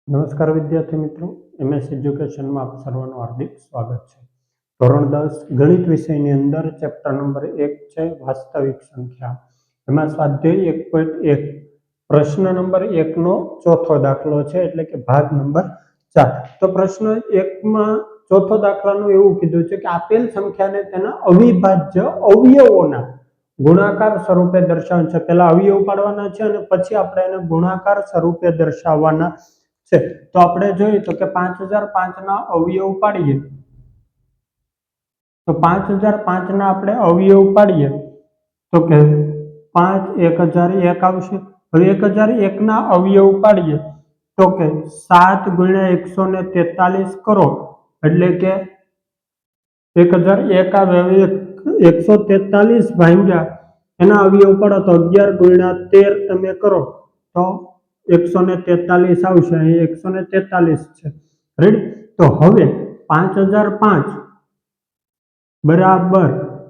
નમસ્કાર વિદ્યાર્થી મિત્રો, એમએસ એજ્યુકેશનમાં આપ સર્વનું હાર્દિક સ્વાગત છે। ધોરણ 10 ગણિત વિષયની અંદર ચેપ્ટર નંબર 1 છે વાસ્તવિક સંખ્યા। એમાં સ્વાધ્યાય 1.1 પ્રશ્ન નંબર 1 નો ચોથો દાખલો છે, એટલે કે ભાગ નંબર 4। તો પ્રશ્ન 1 માં ચોથો દાખલાનું એવું કીધું છે કે આપેલ સંખ્યાને તેના અવિભાજ્ય અવયવોના ગુણાકાર સ્વરૂપે દર્શાવવાનું છે। પહેલા અવયવ પાડવાના છે અને પછી આપણે એને ગુણાકાર સ્વરૂપે દર્શાવવાના છે। તો આપણે જોઈએ તો કે 5005 ના અવયવ પાડીએ તો 5005 ના આપણે અવયવ પાડીએ તો કે 5 1001 આવશે। હવે 1001 ના અવયવ પાડીએ તો કે 7 × 143 કરો એટલે કે 1001 આવે। 143 ભાગ્યા એના અવયવ પાડો તો 11 × 13 તમે કરો તો 143 આવશે। અહીં 143 છે, રેડી। તો હવે 5005 બરાબર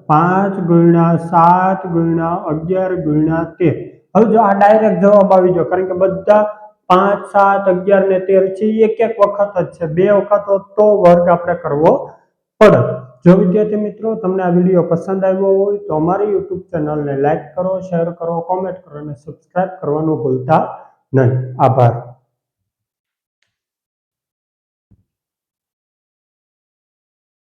5 × 7 × 11 × 13। હવે જો આ ડાયરેક્ટ જવાબ આવી ગયો, કારણ કે બધા 5 7 11 ને 13 છે એક એક વખત જ છે, બે વખત તો વર્ગ આપણે કરવો પડે। જો વિદ્યાર્થી મિત્રો તમને આ વિડીયો પસંદ આવ્યો હોય તો અમારી યુટ્યુબ ચેનલને લાઈક કરો, શેર કરો, કોમેન્ટ કરો અને સબસ્ક્રાઇબ કરવાનું ભૂલતા નહીં। આભાર।